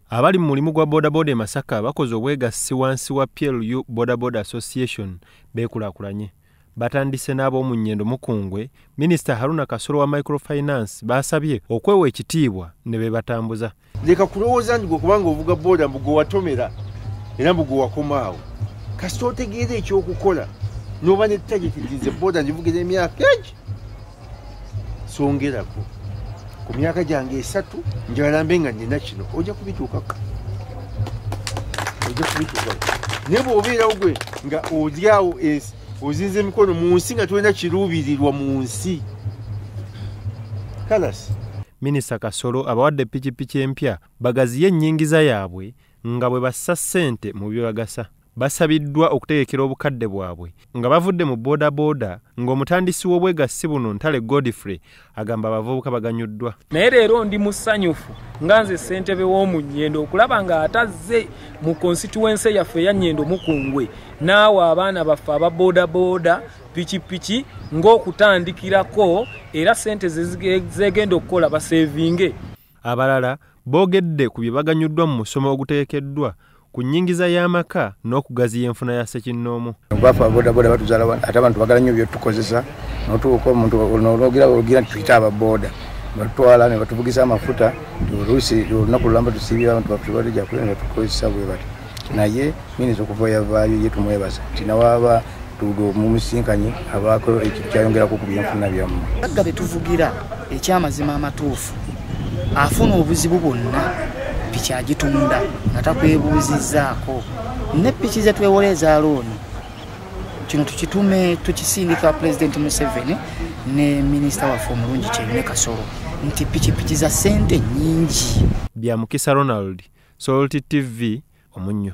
Abali mu mulimu gwa bodaboda e Masaka bakoze obwegassi wansi wa PLU Bodaboda Association beekulakulanye. Batandise n'ab'omu Nnyendo Mukungwe, Minisita Haruna Kasolo wa Microfinance basabye okwewa ekitiibwa ne beebatambuza. Leka kulowooza nti kubanga ovuga boda mbugo watomera era mbugo wakomaawo. Kasita otegeera ekyokukola n'oba ne tagitize boda ngivugira emyaka egi. Songerako. Ku myaka gyange 3 njagala mbe nga nnina kino ojja kubituukako. Ne bw'obeerawo gwe nga olyawo ozinze emikono mu nsi nga tolina kiruubirirwa mu nsi. Kalasi. Minisita Kasolo abawadde pikipiki empya bagaziye ennyingiza yaabwe nga bwe bassa ssente mu byo bagasa. Basabiddwa okutegekera obukadde bwabwe nga bavudde mu bodaboda ng'omutandisi w'obwegassi buno Ntale Godfrey agamba abavubuka baganyuddwa. Naye leero ndi musanyufu nga nze ssentebe w'omu Nnyendo okulaba nga atazze mu constituency yaffe ya Nnyendo Mukungwe naawe abaana baffe aba bodaboda pikipiki ng'okutandikirako era ssente zegenda okukola basevinge. Abalala boogedde ku bye baganyuddwa mu musomo ogutegekeddwa ku nnyingiza y'amaka n'okugaziya enfuna ya Ssekinnoomu. Bafa bodaboda batuzaala ate abantu bagala nnyo byetukozesa n'otuuka omuntu ogira nti tuyita ababoda batwala ne batuvugisa amafuta oluusi olunaku lulamba tusiibira abantu baffe balija kule ne batukozesa bwe bati. Naye minisita okuva yavaayo ye tumwebaza nti nawaaba mumusinkanye abaako ekintu kyayongerako ku byenfuna byammwe. Agga betuvugira ekyamazima amatuufu afuna obuzibu bwonna piki agitunda nga takwebuuzizzaako ne piki ze twewoleza looni kino tukitume tukisindika President Museveni ne Minisita waffe omulungi Kyerune Kasolo nti piki za ssente nnyingi. Byamukisa Ronald, Salt TV, Omunnyo.